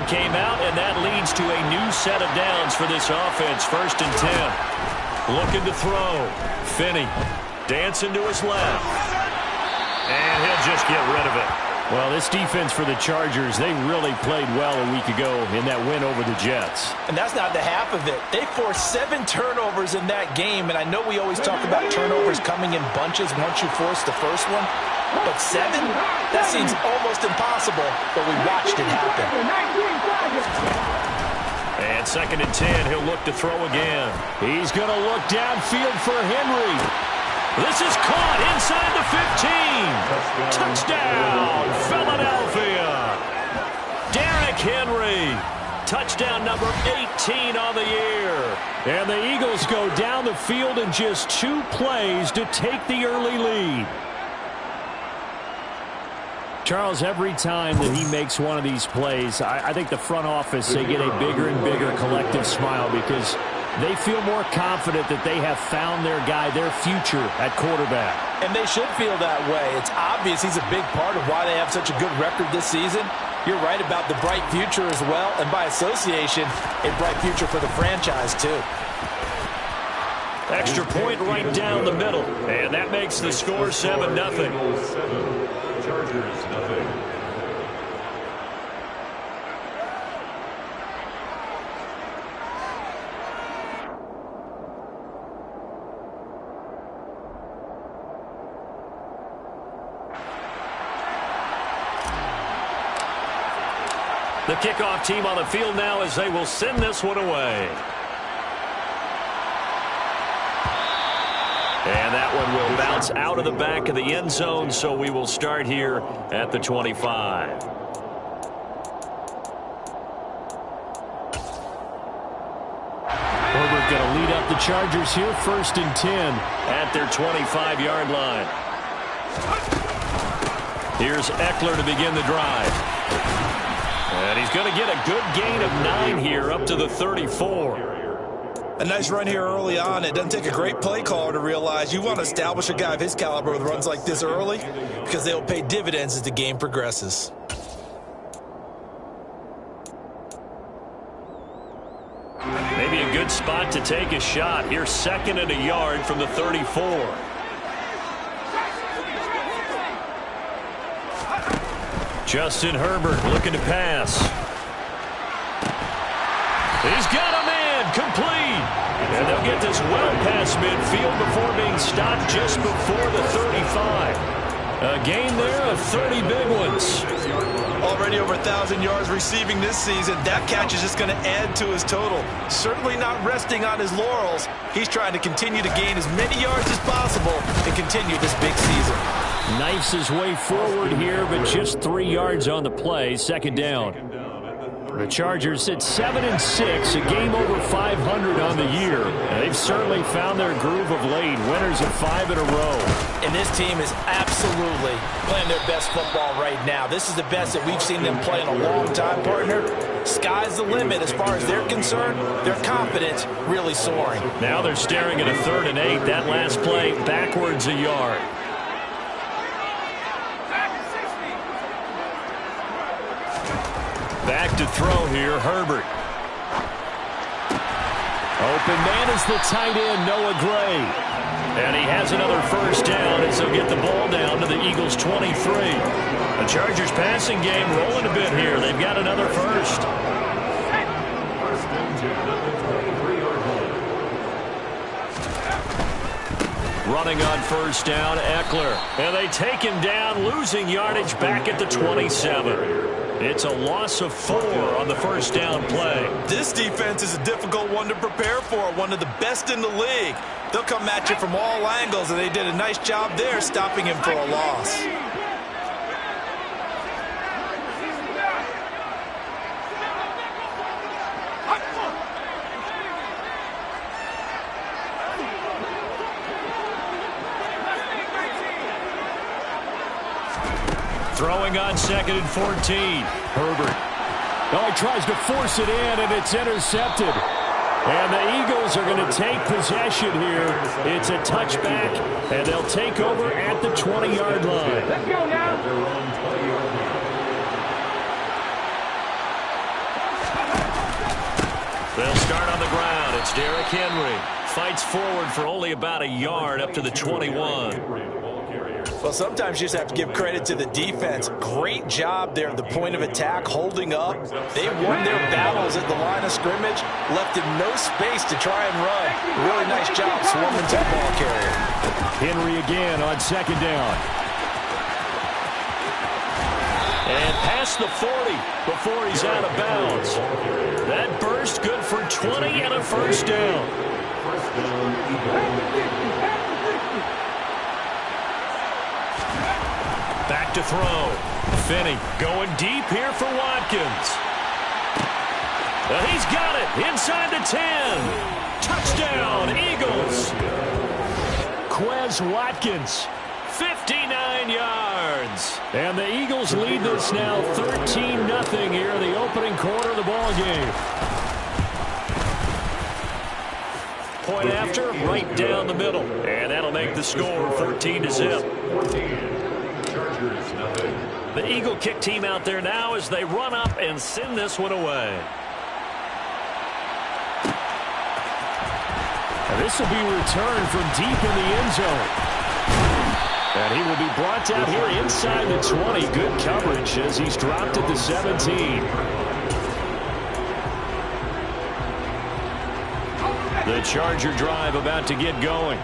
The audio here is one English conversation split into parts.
came out, and that leads to a new set of downs for this offense. 1st and 10. Looking to throw. Finney dancing to his left. And he'll just get rid of it. Well, this defense for the Chargers, they really played well a week ago in that win over the Jets. And that's not the half of it. They forced 7 turnovers in that game, and I know we always talk about turnovers coming in bunches once you force the first one. But 7? That seems almost impossible, but we watched it happen. And 2nd and 10, he'll look to throw again. He's going to look downfield for Henry. This is caught inside the 15. Touchdown, Philadelphia. Derrick Henry. Touchdown number 18 on the year. And the Eagles go down the field in just 2 plays to take the early lead. Charles, every time that he makes one of these plays, I think the front office, they get a bigger and bigger collective smile because they feel more confident that they have found their guy, their future at quarterback. And they should feel that way. It's obvious he's a big part of why they have such a good record this season. You're right about the bright future as well, and by association, a bright future for the franchise too. Extra point right down the middle, and that makes the score 7-0. Chargers, nothing. The kickoff team on the field now as they will send this one away. And that one will bounce out of the back of the end zone, so we will start here at the 25. Herbert going to lead up the Chargers here, 1st and 10. At their 25-yard line. Here's Eckler to begin the drive. And he's going to get a good gain of 9 here up to the 34. A nice run here early on. It doesn't take a great play caller to realize you want to establish a guy of his caliber with runs like this early because they'll pay dividends as the game progresses. Maybe a good spot to take a shot. Here's 2nd and a yard from the 34. Justin Herbert looking to pass. He's got a man complete. And they'll get this well past midfield before being stopped just before the 35. A gain there of 30 big ones. Already over 1,000 yards receiving this season. That catch is just going to add to his total. Certainly not resting on his laurels. He's trying to continue to gain as many yards as possible and continue this big season. Knifes his way forward here, but just 3 yards on the play. 2nd down. The Chargers sit 7-6, a game over 500 on the year. And they've certainly found their groove of late, winners of 5 in a row. And this team is absolutely playing their best football right now. This is the best that we've seen them play in a long time, partner. Sky's the limit as far as they're concerned. Their confidence really soaring. Now they're staring at a 3rd and 8. That last play backwards a yard. Back to throw here, Herbert. Open man is the tight end, Noah Gray. And he has another 1st down as they'll get the ball down to the Eagles' 23. The Chargers passing game rolling a bit here. They've got another 1st. Running on 1st down, Eckler. And they take him down, losing yardage back at the 27. It's a loss of 4 on the 1st down play. This defense is a difficult one to prepare for, one of the best in the league. They'll come at you from all angles, and they did a nice job there stopping him for a loss. Throwing on 2nd and 14. Herbert. Oh, he tries to force it in, and it's intercepted. And the Eagles are going to take possession here. It's a touchback, and they'll take over at the 20-yard line. Let's go now. They'll start on the ground. It's Derrick Henry. Fights forward for only about a yard up to the 21. Well, sometimes you just have to give credit to the defense. Great job there at the point of attack, holding up. They won their battles at the line of scrimmage, left him no space to try and run. Really nice job swarming to the ball carrier. Henry again on second down. And past the 40 before he's out of bounds. That burst good for 20 and a first down. Back to throw. Finney going deep here for Watkins. He's got it inside the 10. Touchdown, Eagles. Quez Watkins, 59 yards. And the Eagles lead this now 13-0 here in the opening quarter of the ball game. Point after, right down the middle. And that'll make the score 14-0. The Eagle kick team out there now as they run up and send this one away. And this will be returned from deep in the end zone. And he will be brought down here inside the 20. Good coverage as he's dropped at the 17. The Charger drive about to get going.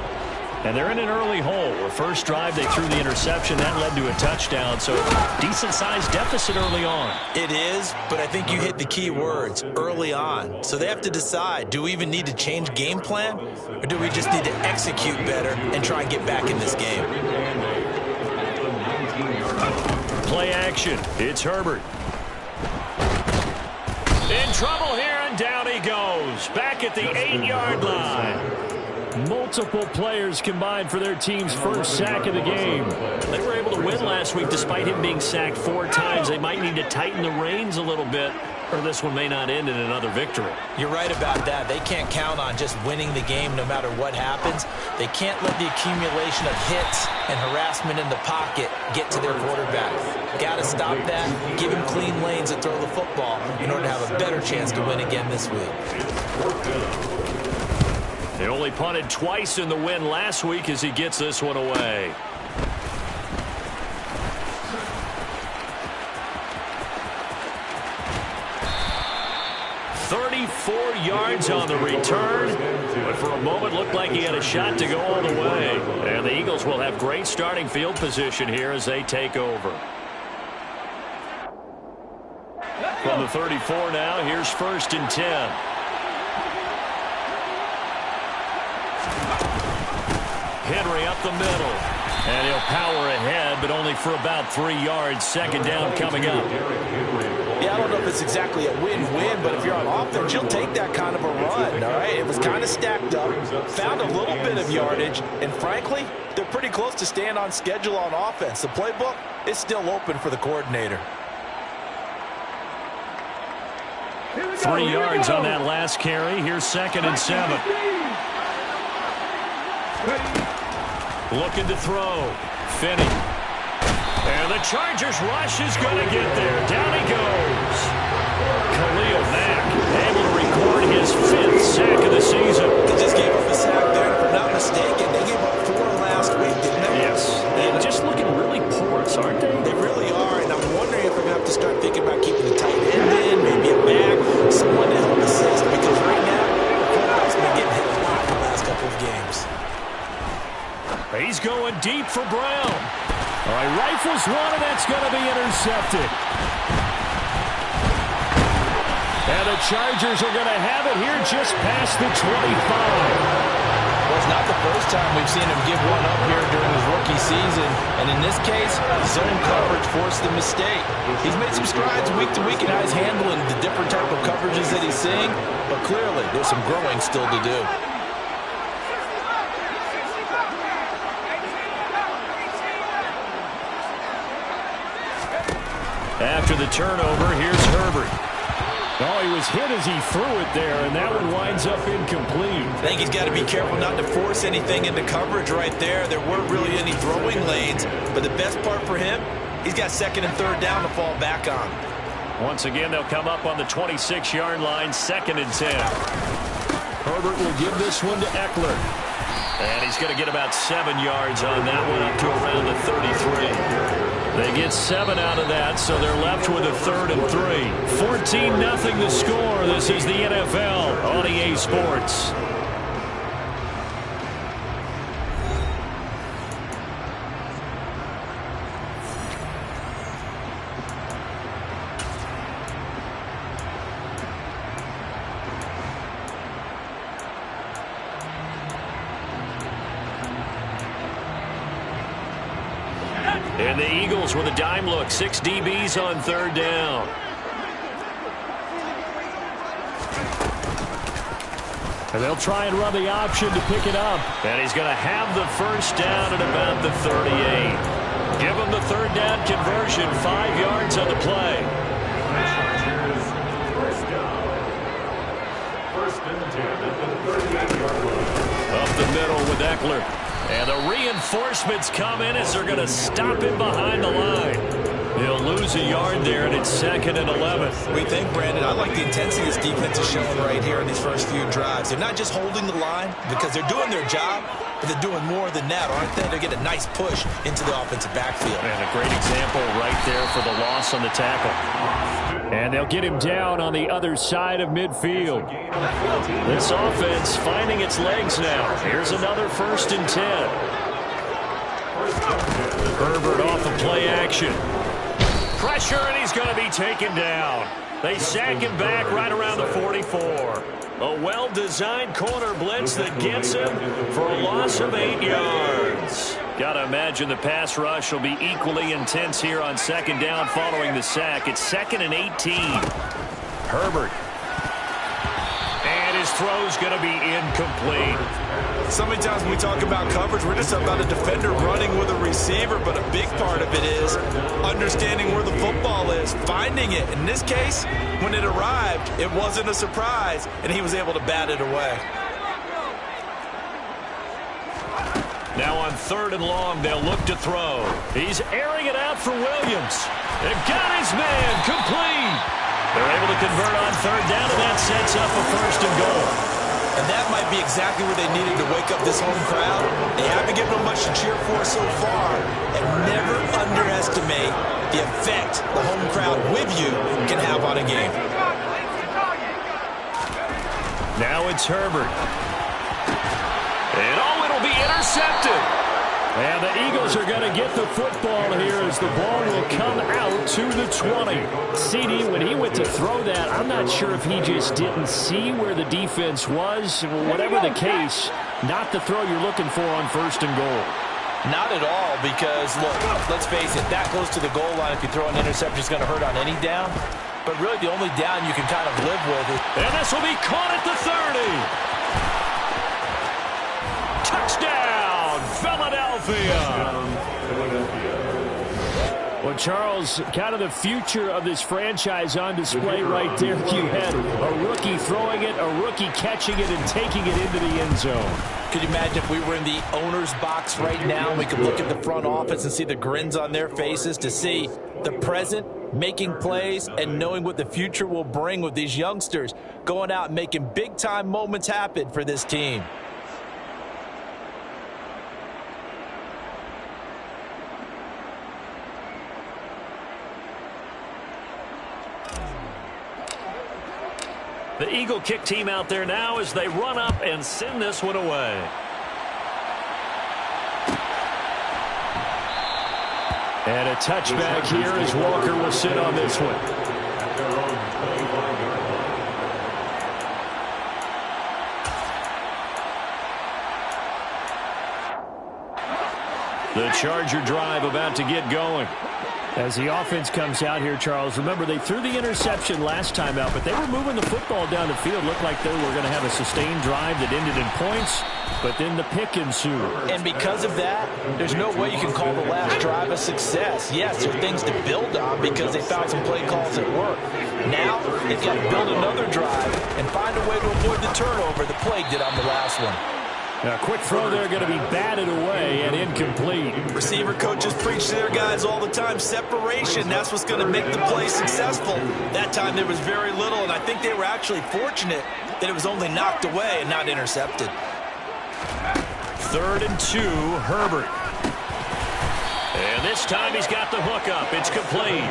And they're in an early hole. The first drive, they threw the interception. That led to a touchdown, so decent-sized deficit early on. It is, but I think you hit the key words, early on. So they have to decide, do we even need to change game plan, or do we just need to execute better and try and get back in this game? Play action. It's Herbert. In trouble here, and down he goes. Back at the 8-yard line. Multiple players combined for their team's first sack of the game. They were able to win last week despite him being sacked 4 times. They might need to tighten the reins a little bit, or this one may not end in another victory. You're right about that. They can't count on just winning the game no matter what happens. They can't let the accumulation of hits and harassment in the pocket get to their quarterback. Got to stop that, give him clean lanes to throw the football in order to have a better chance to win again this week. They only punted twice in the win last week as he gets this one away. "34 yards on the return, but for a moment looked like he had a shot to go all the way. And the Eagles will have great starting field position here as they take over. From the 34 now, here's 1st and 10. Henry up the middle. And he'll power ahead, but only for about 3 yards. Second down coming up. Yeah, I don't know if it's exactly a win-win, but if you're on offense, you'll take that kind of a run, all right? It was kind of stacked up, found a little bit of yardage, and frankly, they're pretty close to staying on schedule on offense. The playbook is still open for the coordinator. 3 yards on that last carry. Here's 2nd and 7. Looking to throw. Finney. And the Chargers rush is going to get there. Down he goes. Khalil Mack able to record his 5th sack of the season. They just gave up a sack there, and if I'm not mistaken, they gave up 4 last week, didn't they? Yes. And just looking really porous, aren't they? They really are, and I'm wondering if I'm going to have to start thinking about keeping the tight end in, maybe a back, someone to help assist, because right now, the quarterback's been getting hit a lot the last couple of games. He's going deep for Brown. All right, rifles one, and that's going to be intercepted. And the Chargers are going to have it here just past the 25. Well, it's not the first time we've seen him give one up here during his rookie season. And in this case, zone coverage forced the mistake. He's made some strides week to week in how he's handling the different type of coverages that he's seeing. But clearly, there's some growing still to do. After the turnover, here's Herbert. Oh, he was hit as he threw it there, and that one winds up incomplete. I think he's got to be careful not to force anything into coverage right there. There weren't really any throwing lanes, but the best part for him, he's got 2nd and 3rd down to fall back on. Once again, they'll come up on the 26-yard line, 2nd and 10. Herbert will give this one to Eckler. And he's going to get about 7 yards on that one, up to around the 33. They get 7 out of that, so they're left with a 3rd and 3. 14-0 the score. This is the NFL on EA Sports. And the Eagles with a dime look. 6 DBs on 3rd down. And they'll try and run the option to pick it up. And he's going to have the 1st down at about the 38. Give him the 3rd down conversion. 5 yards on the play. Up the middle with Eckler. And the reinforcements come in as they're going to stop him behind the line. He'll lose a yard there, and it's 2nd and 11. We think, Brandon, I like the intensity this defense is showing right here in these first few drives. They're not just holding the line because they're doing their job, but they're doing more than that, aren't they? They're getting a nice push into the offensive backfield. And a great example right there for the loss on the tackle. And they'll get him down on the other side of midfield. This offense finding its legs now. Here's another 1st and 10. Herbert off the play action. Pressure, and he's going to be taken down. They sack him back right around the 44. A well-designed corner blitz that gets him for a loss of 8 yards. Got to imagine the pass rush will be equally intense here on 2nd down following the sack. It's 2nd and 18. Herbert. And his throw's going to be incomplete. So many times when we talk about coverage, we're just about a defender running with a receiver, but a big part of it is understanding where the football is, finding it. In this case, when it arrived, it wasn't a surprise, and he was able to bat it away. Now on 3rd and long, they'll look to throw. He's airing it out for Williams. They've got his man complete. They're able to convert on 3rd down, and that sets up a 1st and goal. And that might be exactly where they needed to wake up this home crowd. They haven't given them much to cheer for so far. And never underestimate the effect the home crowd with you can have on a game. Now it's Herbert. And it'll be intercepted. And the Eagles are going to get the football here as the ball will come out to the 20. CD, when he went to throw that, I'm not sure if he just didn't see where the defense was. Whatever the case, not the throw you're looking for on 1st and goal. Not at all, because, look, let's face it, that close to the goal line, if you throw an interception, it's going to hurt on any down. But really, the only down you can kind of live with is... And this will be caught at the 30. Touchdown, Philadelphia. Well, Charles, kind of the future of this franchise on display right there. You had a rookie throwing it, a rookie catching it, and taking it into the end zone. Could you imagine if we were in the owner's box right now, we could look at the front office and see the grins on their faces to see the present making plays and knowing what the future will bring with these youngsters going out and making big-time moments happen for this team. The Eagle kick team out there now as they run up and send this one away. And a touchback here as Walker will sit on this one. The Charger drive about to get going. As the offense comes out here, Charles, remember they threw the interception last time out, but they were moving the football down the field. Looked like they were going to have a sustained drive that ended in points, but then the pick ensued. And because of that, there's no way you can call the last drive a success. Yes, there are things to build on because they found some play calls that work. Now, they've got to build another drive and find a way to avoid the turnover the play did on the last one. A quick throw there going to be batted away and incomplete. Receiver coaches preach to their guys all the time. Separation, that's what's going to make the play successful. That time there was very little, and I think they were actually fortunate that it was only knocked away and not intercepted. 3rd and 2, Herbert. And this time he's got the hook up. It's complete.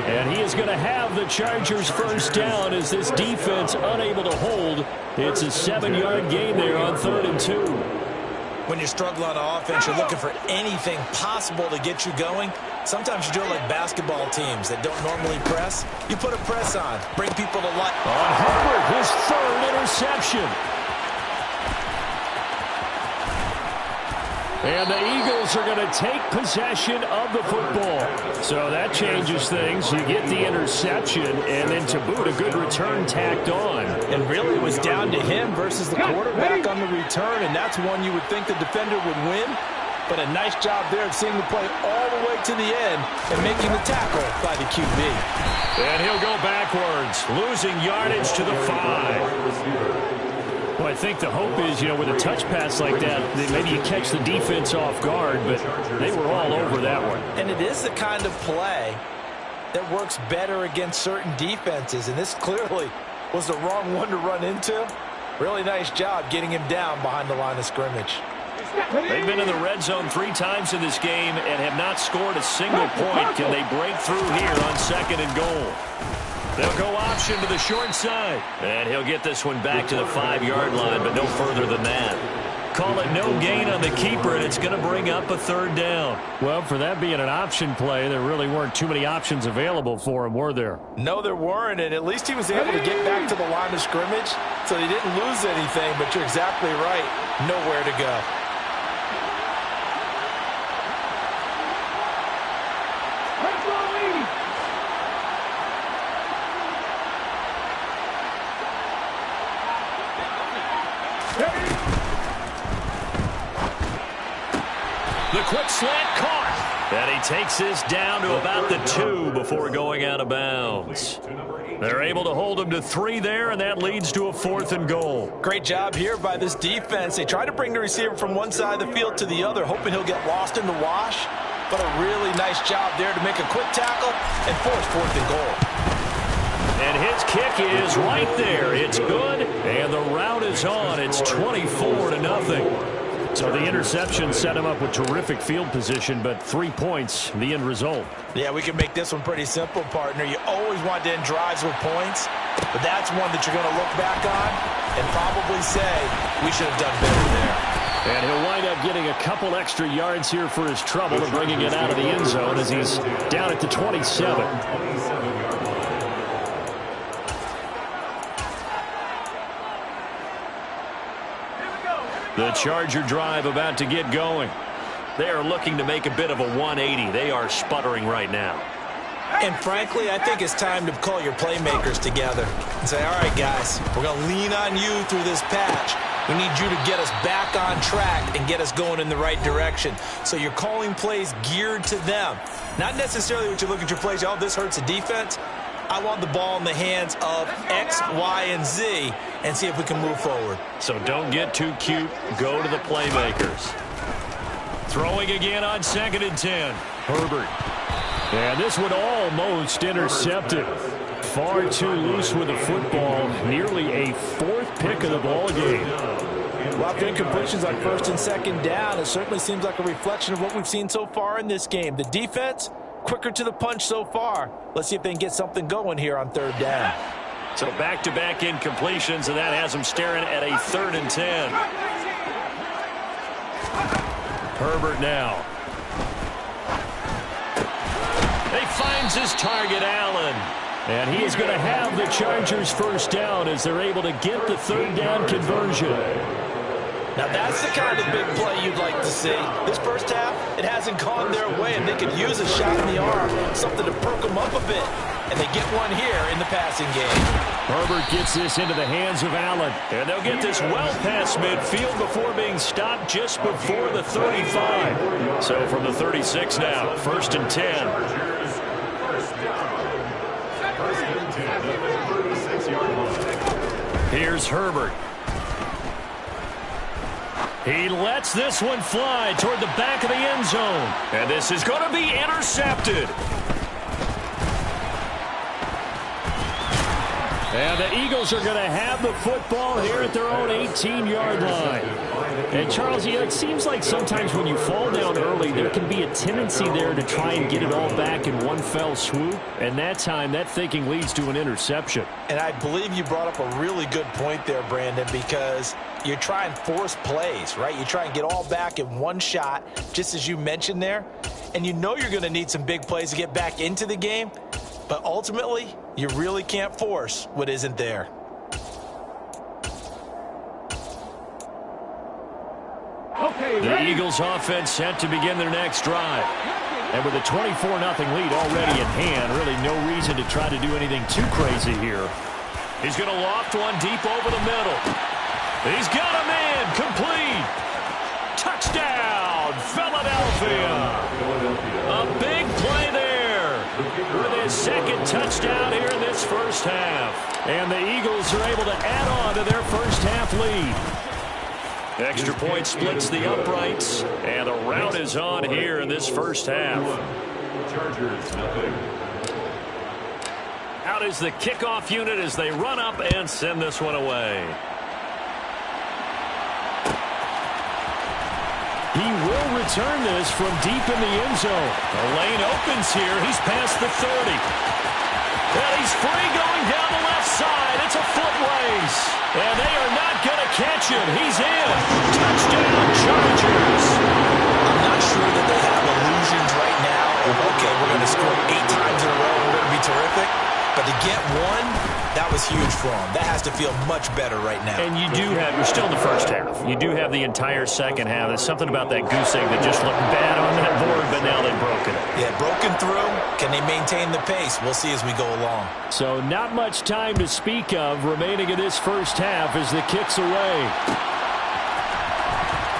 And he is going to have the Chargers first down as this defense unable to hold. It's a 7-yard gain there on 3rd and 2. When you struggle on offense, you're looking for anything possible to get you going. Sometimes you do it like basketball teams that don't normally press. You put a press on, bring people to life. On Herbert, his 3rd interception. And the Eagles are going to take possession of the football. So that changes things. You get the interception, and then to boot, a good return tacked on. And really, it was down to him versus the quarterback on the return, and that's one you would think the defender would win. But a nice job there of seeing the play all the way to the end and making the tackle by the QB. And he'll go backwards, losing yardage to the 5. Well, I think the hope is, with a touch pass like that, maybe you catch the defense off guard, but they were all over that one. And it is the kind of play that works better against certain defenses, and this clearly was the wrong one to run into. Really nice job getting him down behind the line of scrimmage. They've been in the red zone 3 times in this game and have not scored a single point. Can they break through here on 2nd and goal? They'll go option to the short side. And he'll get this one back to the 5-yard line, but no further than that. Call it no gain on the keeper, and it's going to bring up a 3rd down. Well, for that being an option play, there really weren't too many options available for him, were there? No, there weren't, and at least he was able to get back to the line of scrimmage, so he didn't lose anything, but you're exactly right. Nowhere to go. The quick slant caught. And he takes this down to about the 2 before going out of bounds. They're able to hold him to 3 there, and that leads to a 4th and goal. Great job here by this defense. They try to bring the receiver from one side of the field to the other, hoping he'll get lost in the wash. But a really nice job there to make a quick tackle and force 4th and goal. And his kick is right there. It's good, and the route is on. It's 24-0. So the interception set him up with terrific field position, but 3 points, the end result. Yeah, we can make this one pretty simple, partner. You always want to end drives with points, but that's one that you're going to look back on and probably say, we should have done better there. And he'll wind up getting a couple extra yards here for his trouble and bringing it out of the end zone as he's down at the 27. The Charger drive about to get going. They are looking to make a bit of a 180. They are sputtering right now. And frankly, I think it's time to call your playmakers together and say, all right, guys, we're going to lean on you through this patch. We need you to get us back on track and get us going in the right direction. So you're calling plays geared to them. Not necessarily what you look at your plays, oh, this hurts the defense. I want the ball in the hands of X, Y, and Z and see if we can move forward. So don't get too cute. Go to the playmakers. Throwing again on 2nd and 10. Herbert. And this one almost intercepted. Far too loose with the football. Nearly a 4th pick of the ball game. A lot of incompletions on 1st and 2nd down. It certainly seems like a reflection of what we've seen so far in this game. The defense, quicker to the punch so far. Let's see if they can get something going here on 3rd down. So back-to-back incompletions, and that has them staring at a 3rd and 10. Herbert now. He finds his target, Allen. And he is going to have the Chargers first down as they're able to get the 3rd down conversion. Now that's the kind of big play you'd like to see. This first half, it hasn't gone their way, and they could use a shot in the arm, something to perk them up a bit. And they get one here in the passing game. Herbert gets this into the hands of Allen. And they'll get this well past midfield before being stopped just before the 35. So from the 36 now, 1st and 10. Here's Herbert. He lets this one fly toward the back of the end zone. And this is going to be intercepted. And the Eagles are going to have the football here at their own 18-yard line. And, Charles, it seems like sometimes when you fall down early, there can be a tendency there to try and get it all back in one fell swoop. And that time, that thinking leads to an interception. And I believe you brought up a really good point there, Brandon, because you try and force plays, right? You try and get all back in one shot, just as you mentioned there. And you know you're going to need some big plays to get back into the game. But ultimately, you really can't force what isn't there. The Eagles offense set to begin their next drive. And with a 24-0 lead already in hand, really no reason to try to do anything too crazy here. He's going to loft one deep over the middle. He's got a man complete. Touchdown, Philadelphia. A big play there with his second touchdown here in this first half. And the Eagles are able to add on to their first half lead. Extra point splits the uprights, and the rout is on here in this first half. Out is the kickoff unit as they run up and send this one away. He will return this from deep in the end zone. The lane opens here. He's past the 30. And he's free going down the left side. It's a foot race. And they are not going to catch him. He's in. Touchdown, Chargers. I'm not sure that they have illusions right now of, okay, we're going to score 8 times in a row. We're going to be terrific. But to get one, that was huge for them. That has to feel much better right now. And you do have, you're still in the first half. You do have the entire second half. There's something about that goose egg that just looked bad on that board, but now they've broken it. Yeah, broken through. Can they maintain the pace? We'll see as we go along. So not much time to speak of remaining in this first half as the kick's away.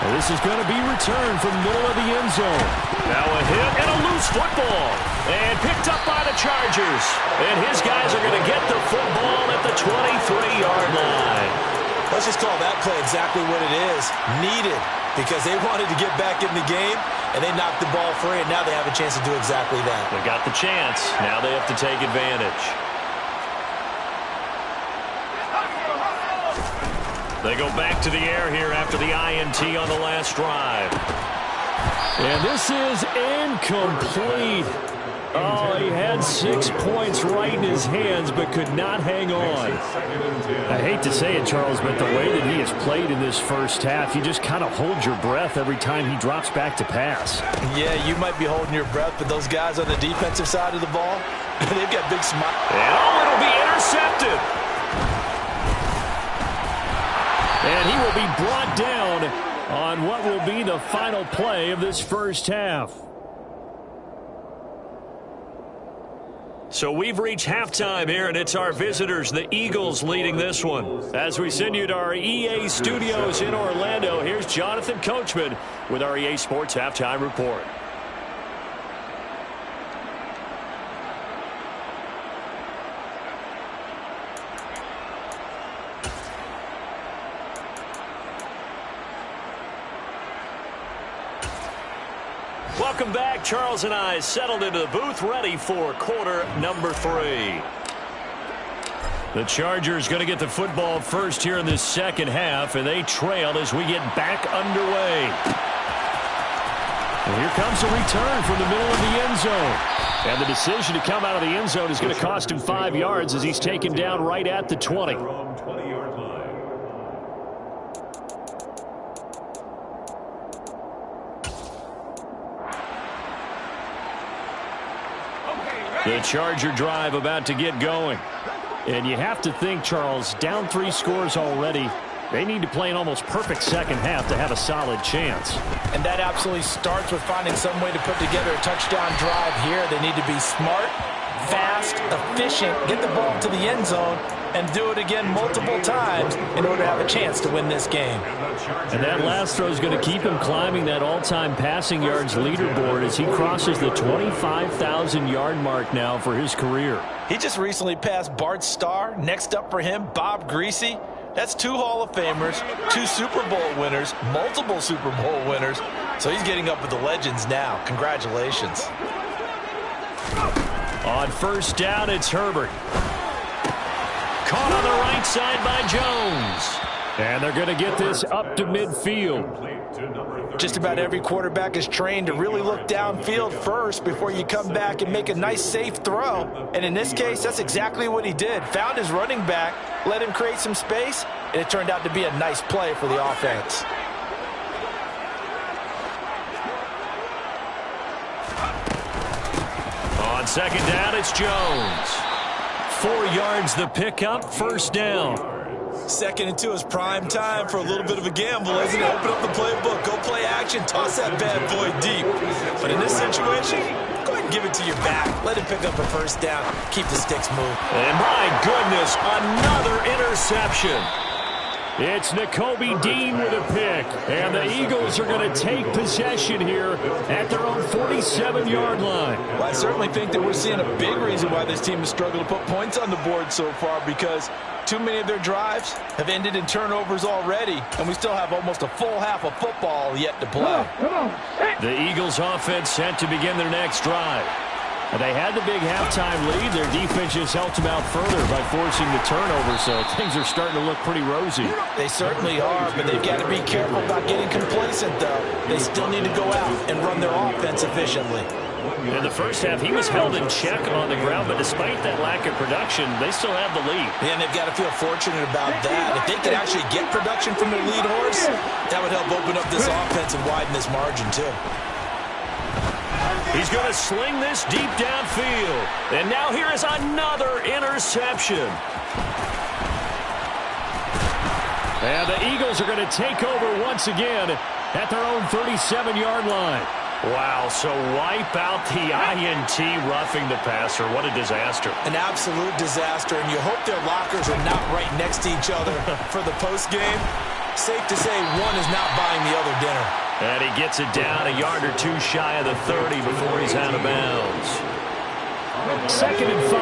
And this is going to be returned from the middle of the end zone. Now a hit and a loose football. And picked up by the Chargers. And his guys are going to get the football at the 23-yard line. Let's just call that play exactly what it is. Needed. Because they wanted to get back in the game, and they knocked the ball free, and now they have a chance to do exactly that. They got the chance. Now they have to take advantage. They go back to the air here after the INT on the last drive. And this is incomplete. Oh, he had 6 points right in his hands, but could not hang on. I hate to say it, Charles, but the way that he has played in this first half, you just kind of hold your breath every time he drops back to pass. Yeah, you might be holding your breath, but those guys on the defensive side of the ball, they've got big smiles. And it'll be intercepted. And he will be brought down on what will be the final play of this first half. So we've reached halftime here, and it's our visitors, the Eagles, leading this one. As we send you to our EA studios in Orlando, here's Jonathan Coachman with our EA Sports Halftime Report. Welcome back. Charles and I settled into the booth, ready for quarter number 3. The Chargers going to get the football first here in this second half, and they trail as we get back underway. And here comes a return from the middle of the end zone. And the decision to come out of the end zone is going to cost him 5 yards as he's taken down right at the 20. The Charger drive about to get going. And you have to think, Charles, down 3 scores already. They need to play an almost perfect second half to have a solid chance. And that absolutely starts with finding some way to put together a touchdown drive here. They need to be smart, fast, efficient, get the ball to the end zone, and do it again multiple times in order to have a chance to win this game. And that last throw is going to keep him climbing that all-time passing yards leaderboard as he crosses the 25,000-yard mark now for his career. He just recently passed Bart Starr. Next up for him, Bob Greasy. That's 2 Hall of Famers, 2 Super Bowl winners, multiple Super Bowl winners. So he's getting up with the legends now. Congratulations. On first down, it's Herbert. Caught on the right side by Jones. And they're going to get this up to midfield. Just about every quarterback is trained to really look downfield first before you come back and make a nice, safe throw. And in this case, that's exactly what he did. Found his running back, let him create some space, and it turned out to be a nice play for the offense. On second down, it's Jones. 4 yards the pickup, first down. 2nd and 2 is prime time for a little bit of a gamble, isn't it? Open up the playbook, go play action, toss that bad boy deep. But in this situation, go ahead and give it to your back. Let him pick up a first down. Keep the sticks moving. And my goodness, another interception. It's Nakobe Dean with a pick. And the Eagles are going to take possession here at their own 47-yard line. Well, I certainly think that we're seeing a big reason why this team has struggled to put points on the board so far, because too many of their drives have ended in turnovers already, and we still have almost a full half of football yet to play. The Eagles offense set to begin their next drive. They had the big halftime lead. Their defense just helped them out further by forcing the turnover, so things are starting to look pretty rosy. They certainly are, but they've got to be careful about getting complacent, though. They still need to go out and run their offense efficiently. In the first half, he was held in check on the ground, but despite that lack of production, they still have the lead. And they've got to feel fortunate about that. If they could actually get production from their lead horse, that would help open up this offense and widen this margin, too. He's going to sling this deep downfield. And now here is another interception. And the Eagles are going to take over once again at their own 37-yard line. Wow, so wipe out the INT roughing the passer. What a disaster. An absolute disaster, and you hope their lockers are not right next to each other for the postgame. Safe to say one is not buying the other dinner. And he gets it down a yard or two shy of the 30 before he's out of bounds. 2nd and 5.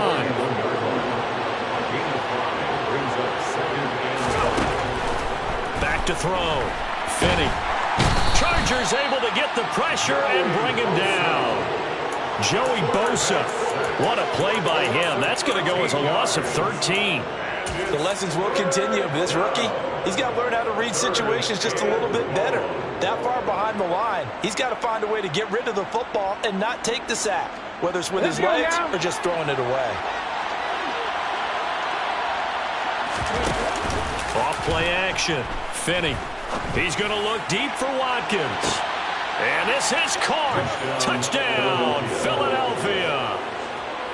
Back to throw. Finney. Chargers able to get the pressure and bring him down. Joey Bosa. What a play by him. That's going to go as a loss of 13. The lessons will continue. This rookie, he's got to learn how to read situations just a little bit better. That far behind the line, he's got to find a way to get rid of the football and not take the sack, whether it's with his legs or just throwing it away. Off play action. Finney. He's going to look deep for Watkins. And this is caught. Touchdown, Philadelphia.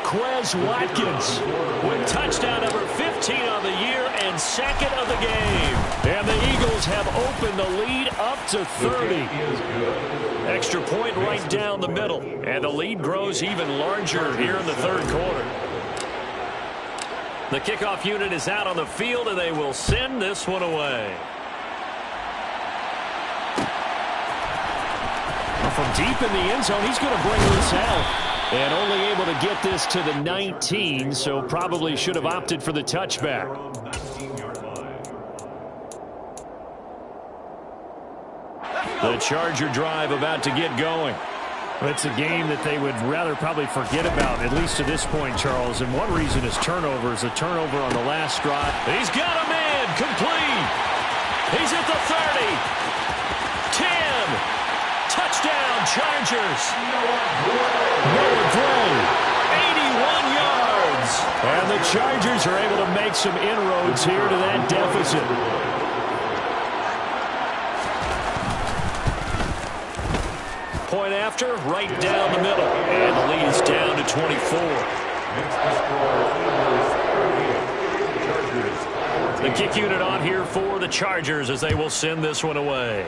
Quez Watkins with touchdown number 15 on the year and 2nd of the game. And the Eagles have opened the lead up to 30. Extra point right down the middle. And the lead grows even larger here in the 3rd quarter. The kickoff unit is out on the field, and they will send this one away. From deep in the end zone, he's going to bring this out. And only able to get this to the 19, so probably should have opted for the touchback. The Charger drive about to get going. It's a game that they would rather probably forget about, at least to this point, Charles. And one reason is turnovers. A turnover on the last drive. He's got a man complete. He's at the 30. 10. Touchdown, Chargers. Noah Gray, 81 yards. And the Chargers are able to make some inroads here to that deficit. Point after, right down the middle. And the lead is down to 24. The kick unit on here for the Chargers as they will send this one away.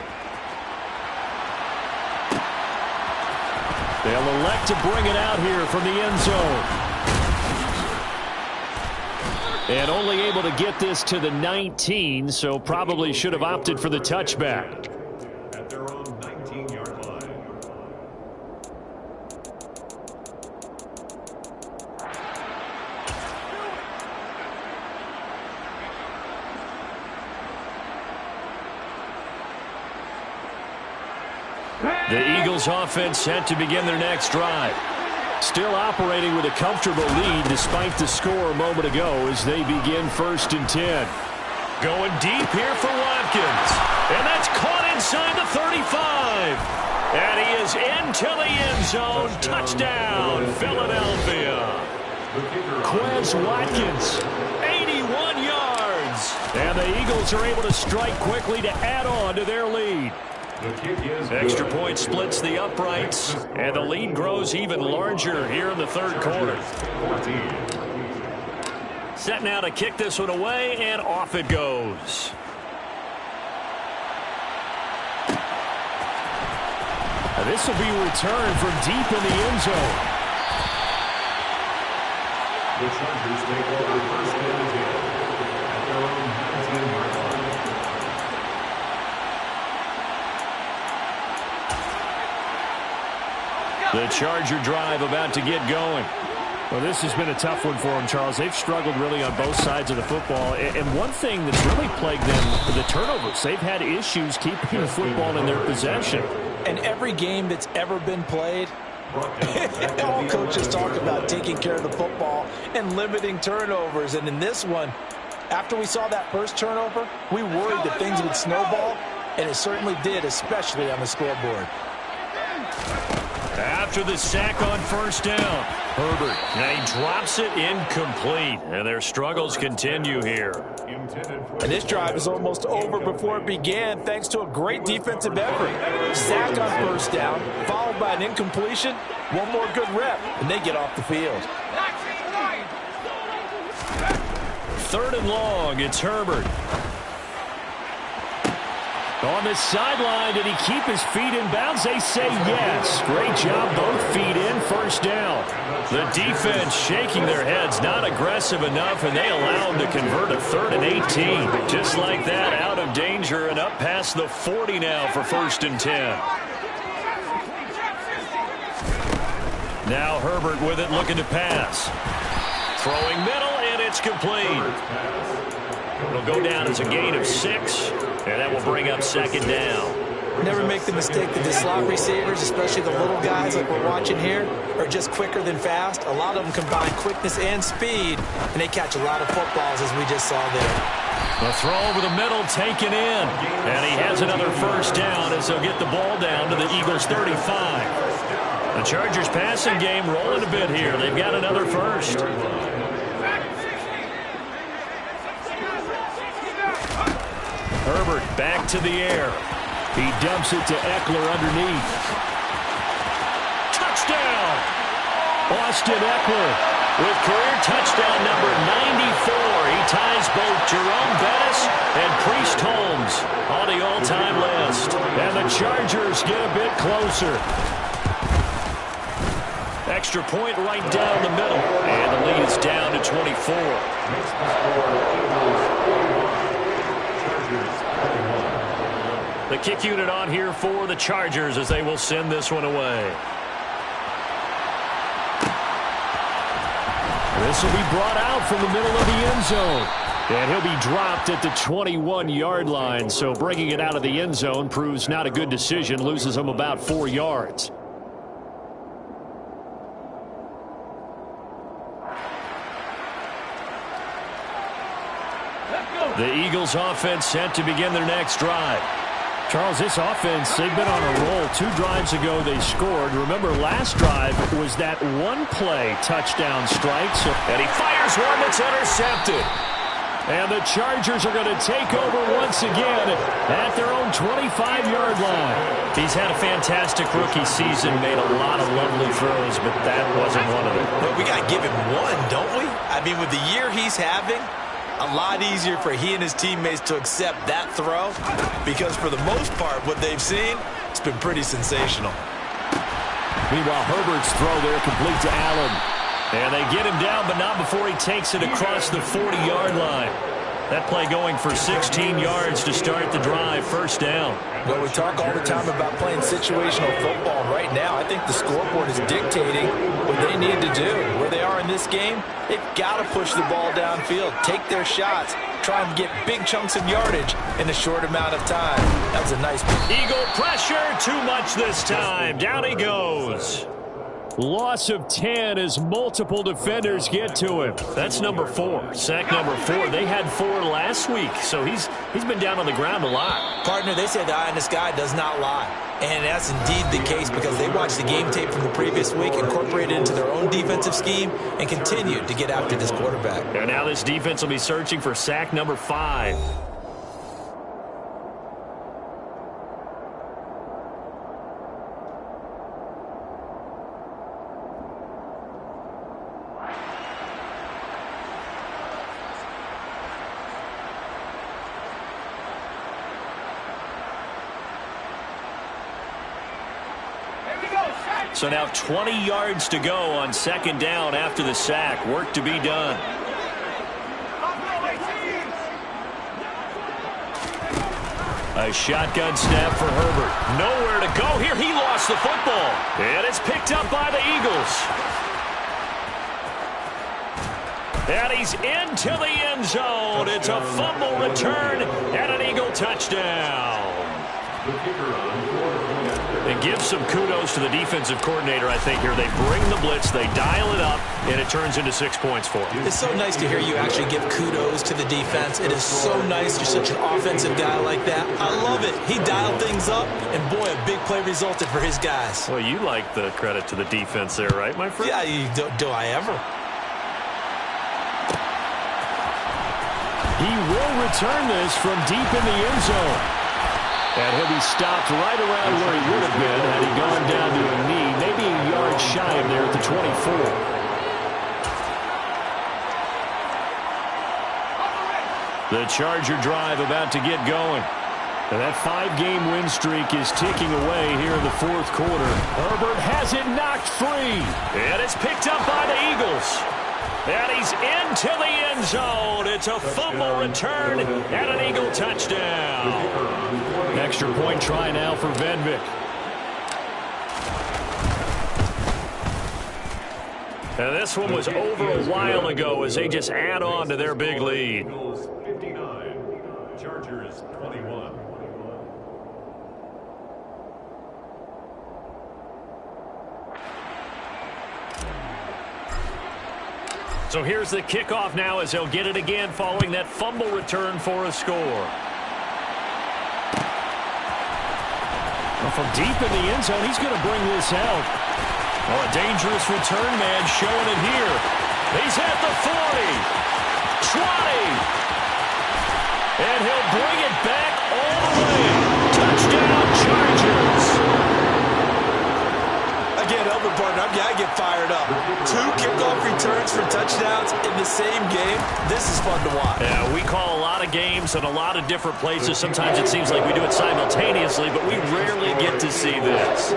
They'll elect to bring it out here from the end zone. And only able to get this to the 19, so probably should have opted for the touchback. At their own 19-yard line. The Eagles offense set to begin their next drive. Still operating with a comfortable lead despite the score a moment ago as they begin 1st and 10. Going deep here for Watkins. And that's caught inside the 35. And he is into the end zone. Touchdown, Philadelphia. Quez Watkins, 81 yards. And the Eagles are able to strike quickly to add on to their lead. Extra point splits the uprights, and the lead grows even larger here in the 3rd quarter. Set now to kick this one away, and off it goes. This will be returned from deep in the end zone. The Chargers take over 1st and 10 at their own 19-yard line. The Charger drive about to get going. Well, this has been a tough one for them, Charles. They've struggled really on both sides of the football. And one thing that's really plagued them, the turnovers. They've had issues keeping the football in their possession. And every game that's ever been played, all coaches talk about taking care of the football and limiting turnovers. And in this one, after we saw that first turnover, we worried that things would snowball, and it certainly did, especially on the scoreboard. After the sack on 1st down, Herbert. Now he drops it incomplete, and their struggles continue here. And this drive is almost over before it began, thanks to a great defensive effort. Sack on 1st down, followed by an incompletion. One more good rep, and they get off the field. 3rd and long, it's Herbert. On the sideline, did he keep his feet in bounds? They say yes. Great job, both feet in, 1st down. The defense shaking their heads, not aggressive enough, and they allow him to convert a 3rd and 18. Just like that, out of danger and up past the 40 now for 1st and 10. Now Herbert with it, looking to pass. Throwing middle, and it's complete. It'll go down as a gain of 6, and that will bring up 2nd down. Never make the mistake that the slot receivers, especially the little guys like we're watching here, are just quicker than fast. A lot of them combine quickness and speed, and they catch a lot of footballs, as we just saw there. The throw over the middle taken in, and he has another 1st down as they'll get the ball down to the Eagles' 35. The Chargers passing game rolling a bit here. They've got another 1st. Herbert back to the air. He dumps it to Eckler underneath. Touchdown! Austin Eckler With career touchdown number 94, he ties both Jerome Bettis and Priest Holmes on the all-time list. And the Chargers get a bit closer. Extra point right down the middle. And the lead is down to 24. The kick unit on here for the Chargers as they will send this one away. This will be brought out from the middle of the end zone. And he'll be dropped at the 21-yard line. So bringing it out of the end zone proves not a good decision. Loses him about 4 yards. The Eagles offense set to begin their next drive. Charles, this offense, they've been on a roll. 2 drives ago they scored. Remember, last drive was that one-play touchdown strike. And he fires one that's intercepted. And the Chargers are going to take over once again at their own 25-yard line. He's had a fantastic rookie season, made a lot of lovely throws, but that wasn't one of them. But we got to give him one, don't we? I mean, with the year he's having, a lot easier for he and his teammates to accept that throw, because for the most part, what they've seen, it's been pretty sensational. Meanwhile, Herbert's throw there complete to Allen. And they get him down, but not before he takes it across the 40-yard line. That play going for 16 yards to start the drive, first down. Well, we talk all the time about playing situational football. Right now, I think the scoreboard is dictating what they need to do. Where they are in this game, they've got to push the ball downfield, take their shots, try trying to get big chunks of yardage in a short amount of time. That was a nice move. Eagle pressure, too much this time. Down he goes. Loss of 10 as multiple defenders get to him. That's number 4. Sack number 4. They had 4 last week, so he's been down on the ground a lot. Partner, they say the eye in the sky does not lie. And that's indeed the case because they watched the game tape from the previous week, incorporated it into their own defensive scheme, and continued to get after this quarterback. And now this defense will be searching for sack number 5. So now 20 yards to go on second down after the sack. Work to be done. A shotgun snap for Herbert. Nowhere to go here. He lost the football. And it's picked up by the Eagles. And he's into the end zone. It's a fumble return and an Eagle touchdown. And give some kudos to the defensive coordinator, I think, here. They bring the blitz, they dial it up, and it turns into 6 points for them. It's so nice to hear you actually give kudos to the defense. It is so nice. You're such an offensive guy like that. I love it. He dialed things up, and boy, a big play resulted for his guys. Well, you like the credit to the defense there, right, my friend? Yeah, do I ever? He will return this from deep in the end zone. And he'll be stopped right around where he would have been had he gone down to a knee, maybe a yard shy of there at the 24. The Charger drive about to get going. And that 5-game win streak is ticking away here in the fourth quarter. Herbert has it knocked free. And it's picked up by the Eagles. And he's into the end zone. It's a fumble return and an Eagle touchdown. Extra point try now for Venvik. And this one was over a while ago as they just add on to their big lead. Eagles 59, Chargers 21. So here's the kickoff now as they'll get it again following that fumble return for a score. Well, from deep in the end zone, he's going to bring this out. Oh, a dangerous return man showing it here. He's at the 40, 20, and he'll bring it back all the way. Touchdown, Chargers. Again, Albert partner, I get fired up. 2 kickoff returns for touchdowns in the same game. This is fun to watch. Yeah, we call a lot of games in a lot of different places. Sometimes it seems like we do it simultaneously, but we rarely get to see this.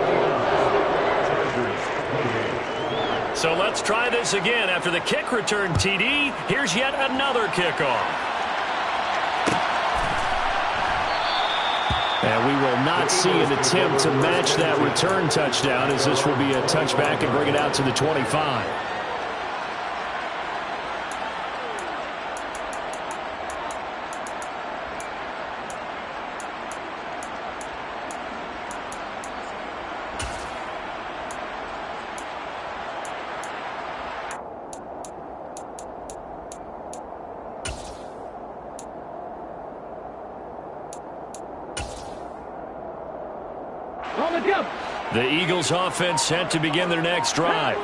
So let's try this again. After the kick return TD, here's yet another kickoff. And we will not see an attempt to match that return touchdown, as this will be a touchback and bring it out to the 25. The Eagles offense set to begin their next drive.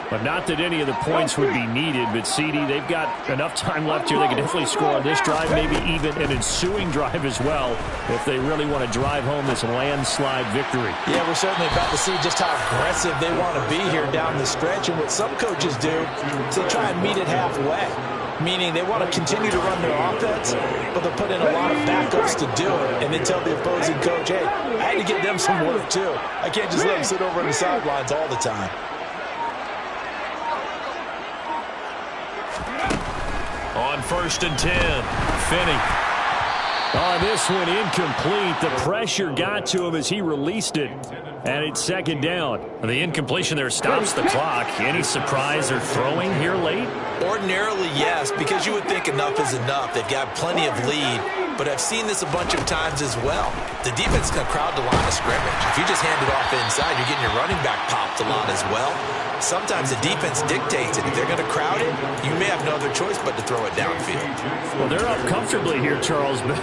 But not that any of the points would be needed, but CD, they've got enough time left here. They can definitely score on this drive, maybe even an ensuing drive as well, if they really want to drive home this landslide victory. Yeah, we're certainly about to see just how aggressive they want to be here down the stretch. And what some coaches do is they try and meet it halfway, meaning they want to continue to run their offense, but they'll put in a lot of backups to do it, and then tell the opposing coach, hey, I had to get them some work too. I can't just let them sit over on the sidelines all the time. On 1st and 10, Finney. On this one, incomplete. The pressure got to him as he released it, and it's second down. The incompletion there stops the clock. Any surprise they're throwing here late? Ordinarily, yes, because you would think enough is enough. They've got plenty of lead, but I've seen this a bunch of times as well. The defense is going to crowd the line of scrimmage. If you just hand it off inside, you're getting your running back popped a lot as well. Sometimes the defense dictates it. If they're going to crowd it, you may have no other choice but to throw it downfield. Well, they're up comfortably here, Charles, but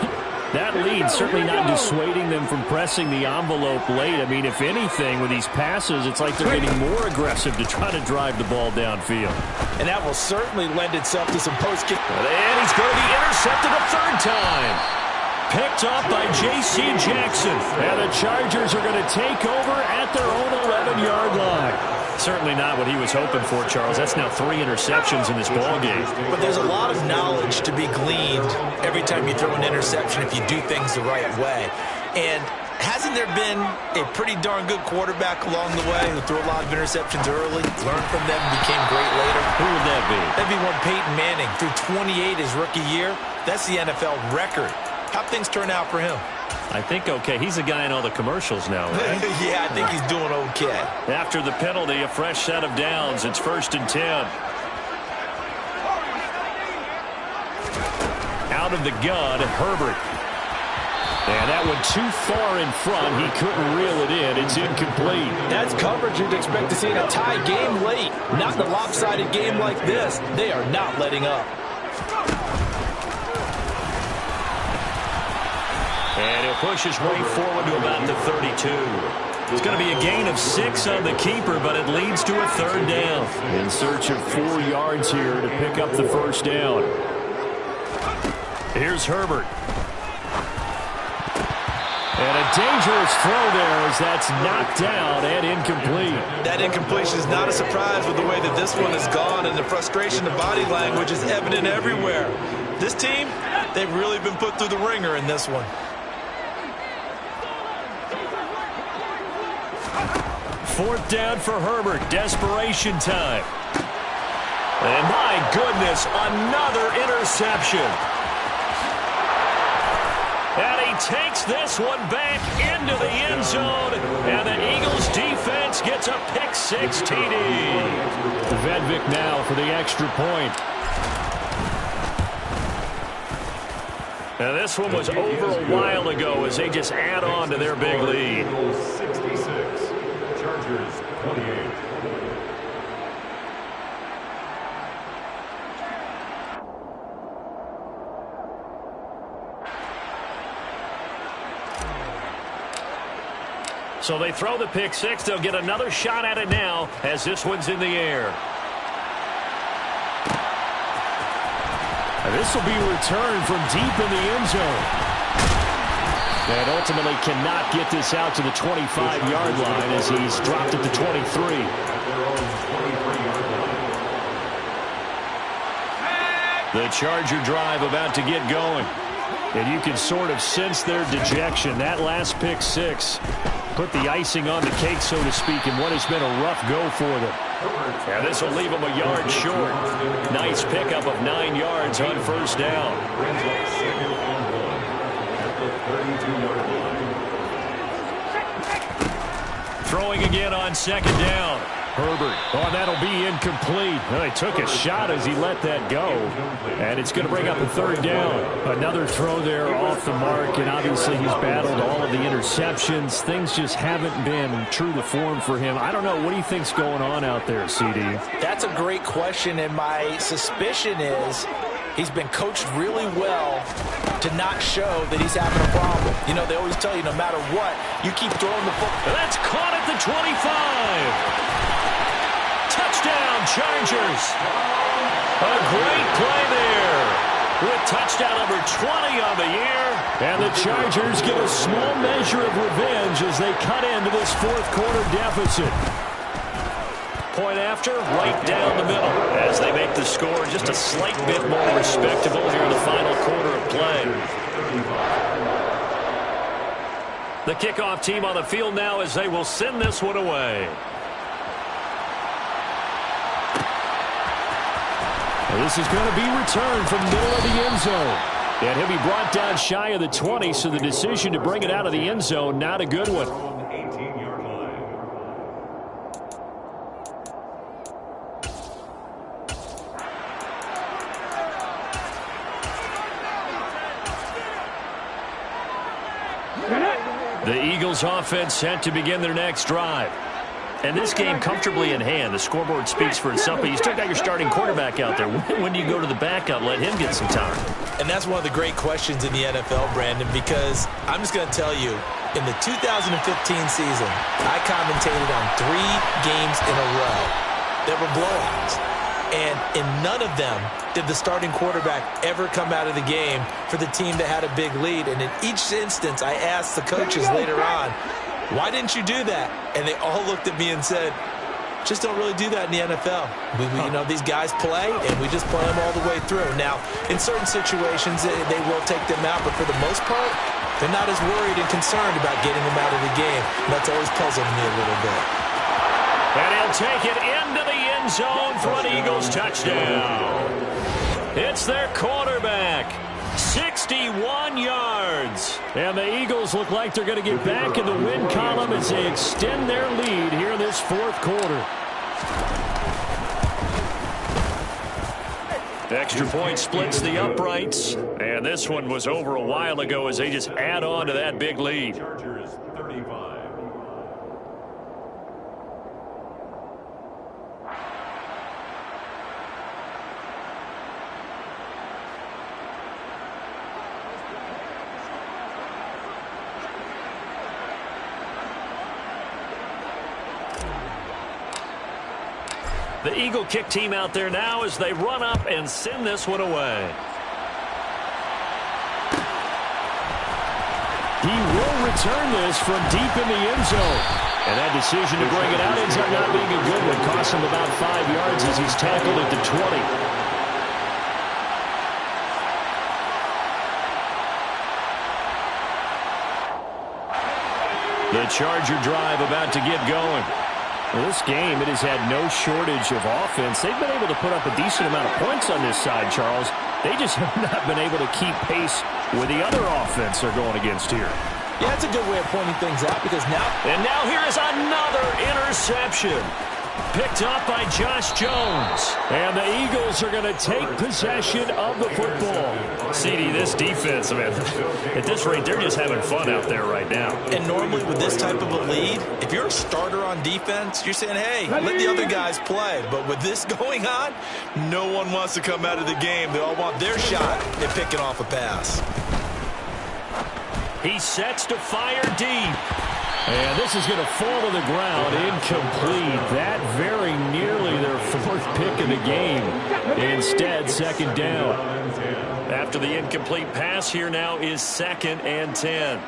that lead certainly not dissuading them from pressing the envelope late. I mean, if anything, with these passes, it's like they're getting more aggressive to try to drive the ball downfield. And that will certainly lend itself to some post-kick. And he's going to be intercepted a third time. Picked up by J.C. Jackson. And the Chargers are going to take over at their own 11-yard line. Certainly not what he was hoping for, Charles. That's now 3 interceptions in this ballgame. But there's a lot of knowledge to be gleaned every time you throw an interception if you do things the right way. And hasn't there been a pretty darn good quarterback along the way who threw a lot of interceptions early, learned from them, became great later? Who would that be? That'd be one Peyton Manning. Threw 28 his rookie year. That's the NFL record. How'd things turn out for him? I think okay. He's the guy in all the commercials now, right? Yeah, I think he's doing okay. After the penalty, a fresh set of downs. It's 1st and 10. Out of the gun, Herbert. And that one too far in front. He couldn't reel it in. It's incomplete. That's coverage you'd expect to see in a tie game late. Not in a lopsided game like this. They are not letting up. And he'll push his way forward to about the 32. It's going to be a gain of 6 on the keeper, but it leads to a 3rd down. In search of 4 yards here to pick up the 1st down. Here's Herbert. And a dangerous throw there as that's knocked down and incomplete. That incompletion is not a surprise with the way that this one has gone, and the frustration of body language is evident everywhere. This team, they've really been put through the ringer in this one. 4th down for Herbert. Desperation time. And my goodness, another interception. And he takes this one back into the end zone. And the Eagles defense gets a pick-6 TD. Vedvik now for the extra point. Now this one was over a while ago as they just add on to their big lead. 66, Chargers 28. So they throw the pick-6. They'll get another shot at it now as this one's in the air. And this will be returned from deep in the end zone. And ultimately cannot get this out to the 25-yard line as he's dropped at the 23. The Charger drive about to get going. And you can sort of sense their dejection. That last pick-6 put the icing on the cake, so to speak, in what has been a rough go for them. And this will leave them a yard short. Nice pickup of 9 yards on 1st down. Throwing again on 2nd down. Herbert. Oh, that'll be incomplete. Well, he took a shot as he let that go. And it's going to bring up a 3rd down. Another throw there off the mark. And obviously he's battled all of the interceptions. Things just haven't been true to form for him. I don't know. What do you think's going on out there, CD? That's a great question. And my suspicion is he's been coached really well to not show that he's having a problem. You know, they always tell you no matter what, you keep throwing the football. That's caught at the 25. Touchdown, Chargers. A great play there with touchdown number 20 on the year. And the Chargers get a small measure of revenge as they cut into this 4th quarter deficit. Point after, right down the middle as they make the score just a slight bit more respectable here in the final quarter of play. The kickoff team on the field now as they will send this one away. This is going to be returned from the middle of the end zone. And he'll be brought down shy of the 20, so the decision to bring it out of the end zone, not a good one. 18-yard line. The Eagles offense set to begin their next drive. And this game comfortably in hand. The scoreboard speaks for itself, but you still got your starting quarterback out there. When do you go to the backup, let him get some time? And that's one of the great questions in the NFL, Brandon, because I'm just going to tell you, in the 2015 season, I commentated on 3 games in a row that were blowouts. And in none of them did the starting quarterback ever come out of the game for the team that had a big lead. And in each instance, I asked the coaches later on, why didn't you do that? And they all looked at me and said, just don't really do that in the NFL. You know, these guys play, and we just play them all the way through. Now, in certain situations, they will take them out, but for the most part, they're not as worried and concerned about getting them out of the game. And that's always puzzled me a little bit. And he'll take it into the end zone for an Eagles touchdown. It's their quarterback. 61 yards. And the Eagles look like they're going to get back in the win column as they extend their lead here in this fourth quarter. Extra point splits the uprights. And this one was over a while ago as they just add on to that big lead. Chargers 35. The Eagle kick team out there now as they run up and send this one away. He will return this from deep in the end zone. And that decision to bring it out ends up not being a good one. Costs him about 5 yards as he's tackled at the 20. The Charger drive about to get going. Well, this game, it has had no shortage of offense. They've been able to put up a decent amount of points on this side, Charles. They just have not been able to keep pace with the other offense they're going against here. Yeah, that's a good way of pointing things out because now... And now here is another interception. Picked up by Josh Jones. And the Eagles are going to take possession of the football. CD, this defense, man, at this rate, they're just having fun out there right now. And normally with this type of a lead, if you're a starter on defense, you're saying, hey, let the other guys play. But with this going on, no one wants to come out of the game. They all want their shot at picking off a pass. He sets to fire deep. And this is going to fall to the ground, incomplete. That very nearly their 4th pick of the game. Instead, second down. After the incomplete pass, here now is 2nd and 10.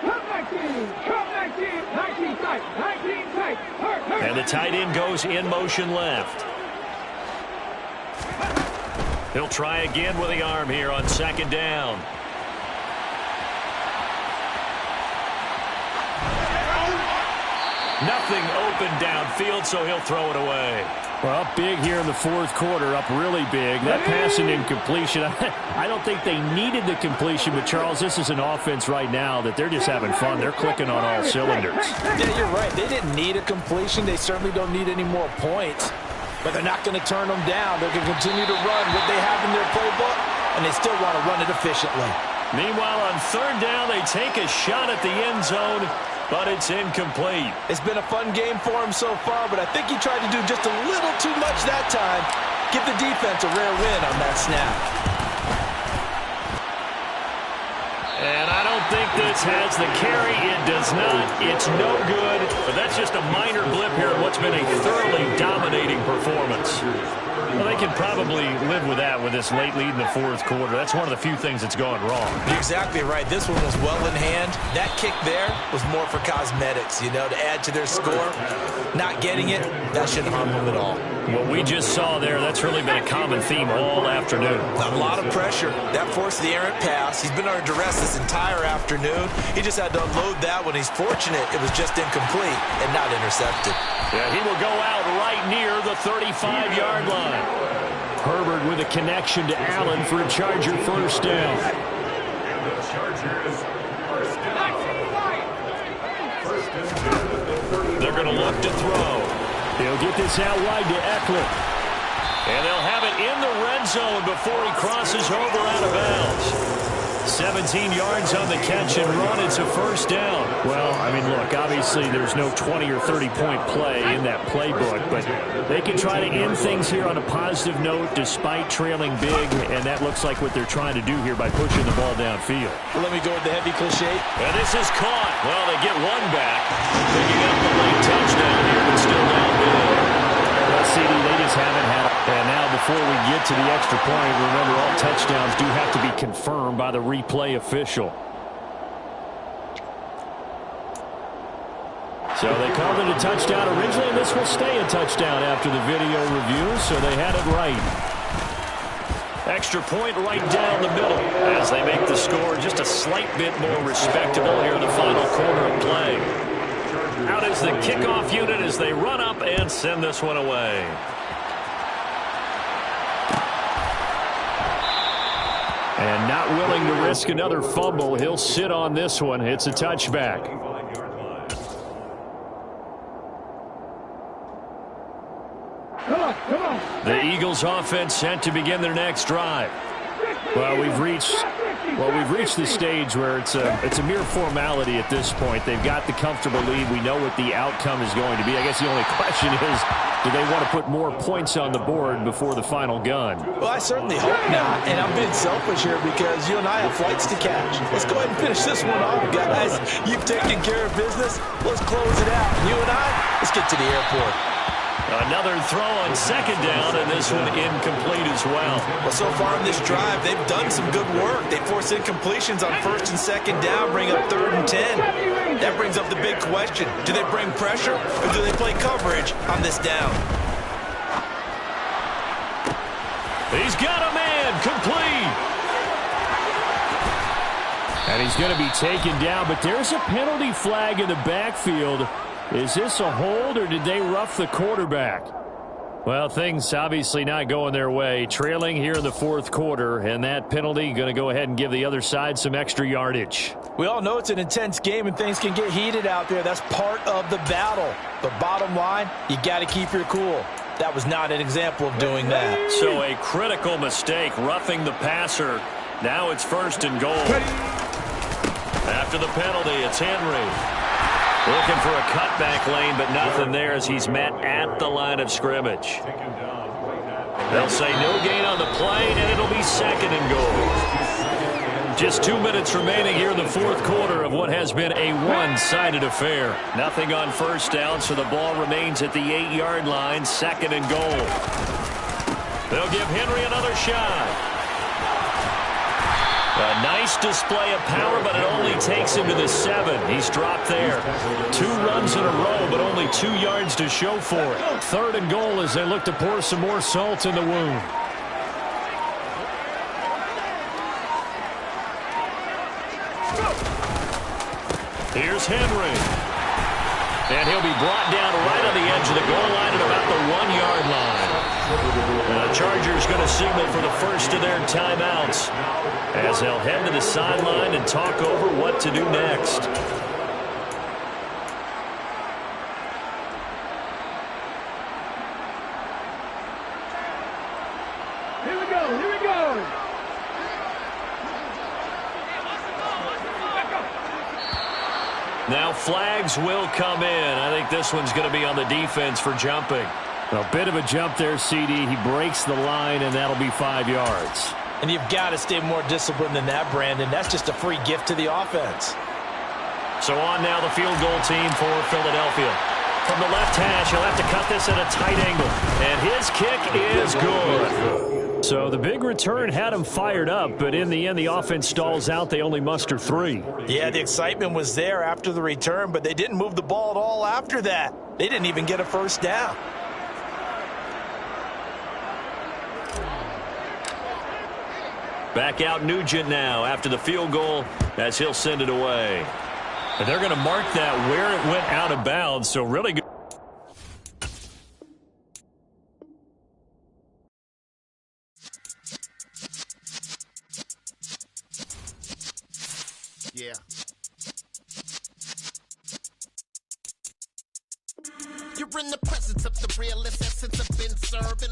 And the tight end goes in motion left. He'll try again with the arm here on 2nd down. Nothing open downfield, so he'll throw it away. Well, up big here in the 4th quarter, up really big. That passing incompletion, I don't think they needed the completion, but, Charles, this is an offense right now that they're just having fun. They're clicking on all cylinders. Yeah, you're right. They didn't need a completion. They certainly don't need any more points, but they're not going to turn them down. They're going to continue to run what they have in their playbook, and they still want to run it efficiently. Meanwhile, on 3rd down, they take a shot at the end zone, but it's incomplete. It's been a fun game for him so far, but I think he tried to do just a little too much that time. Give the defense a rare win on that snap. And I don't think this has the carry. It does not. It's no good. But that's just a minor blip here in what's been a thoroughly dominating performance. Well, they can probably live with that with this late lead in the 4th quarter. That's one of the few things that's gone wrong. You're exactly right. This one was well in hand. That kick there was more for cosmetics, you know, to add to their score. Not getting it, that shouldn't harm them at all. What we just saw there, that's really been a common theme all afternoon. A lot of pressure. That forced the errant pass. He's been under duress this entire afternoon. He just had to unload that one. He's fortunate it was just incomplete and not intercepted. Yeah, he will go out right near the 35-yard line. Herbert with a connection to Allen for a Charger 1st down. And the Chargers first down. They're going to look to throw. They'll get this out wide to Eckler. And they'll have it in the red zone before he crosses over out of bounds. 17 yards on the catch and run. It's a first down. Well, I mean, look, obviously there's no 20 or 30-point play in that playbook, but they can try to end things here on a positive note despite trailing big, and that looks like what they're trying to do here by pushing the ball downfield. Well, let me go with the heavy cliche. And this is caught. Well, they get one back. Picking up the late touchdown here, but still down big. Well, CD, they just haven't had it. And now before we get to the extra point, remember all touchdowns do have to be confirmed by the replay official. So they called it a touchdown originally, and this will stay a touchdown after the video review, so they had it right. Extra point right down the middle as they make the score just a slight bit more respectable here in the final quarter of play. Out is the kickoff unit as they run up and send this one away. And not willing to risk another fumble, he'll sit on this one. It's a touchback. The Eagles offense set to begin their next drive. Well, we've reached the stage where it's a mere formality at this point. They've got the comfortable lead. We know what the outcome is going to be. I guess the only question is, do they want to put more points on the board before the final gun? Well, I certainly hope not. And I'm being selfish here because you and I have flights to catch. Let's go ahead and finish this one off, guys. You've taken care of business. Let's close it out. And you and I, let's get to the airport. Another throw on second down, and this one incomplete as well. Well, so far in this drive, they've done some good work. They force incompletions on first and second down, bring up 3rd and 10. That brings up the big question. Do they bring pressure, or do they play coverage on this down? He's got a man, complete. And he's going to be taken down, but there's a penalty flag in the backfield. Is this a hold, or did they rough the quarterback? Well, things obviously not going their way. Trailing here in the fourth quarter, and that penalty going to go ahead and give the other side some extra yardage. We all know it's an intense game, and things can get heated out there. That's part of the battle. But bottom line, you got to keep your cool. That was not an example of doing that. So a critical mistake, roughing the passer. Now it's 1st and goal. After the penalty, it's Henry. Looking for a cutback lane, but nothing there as he's met at the line of scrimmage. They'll say no gain on the play, and it'll be 2nd and goal. Just 2 minutes remaining here in the fourth quarter of what has been a one-sided affair. Nothing on first down, so the ball remains at the 8-yard line, 2nd and goal. They'll give Henry another shot. A nice display of power, but it only takes him to the 7. He's dropped there. 2 runs in a row, but only 2 yards to show for it. 3rd and goal as they look to pour some more salt in the wound. Here's Henry. And he'll be brought down right on the edge of the goal line at about the 1-yard line. The Chargers going to signal for the first of their timeouts as they'll head to the sideline and talk over what to do next. Here we go. Now flags will come in. I think this one's going to be on the defense for jumping. A bit of a jump there, CD. He breaks the line, and that'll be 5 yards. And you've got to stay more disciplined than that, Brandon. That's just a free gift to the offense. So on now the field goal team for Philadelphia. From the left hash, he'll have to cut this at a tight angle. And his kick is good. So the big return had him fired up, but in the end, the offense stalls out. They only muster 3. Yeah, the excitement was there after the return, but they didn't move the ball at all after that. They didn't even get a first down. Back out Nugent now after the field goal as he'll send it away. And they're going to mark that where it went out of bounds, so really good. Yeah. You're in the presence of the realest essence of been serving.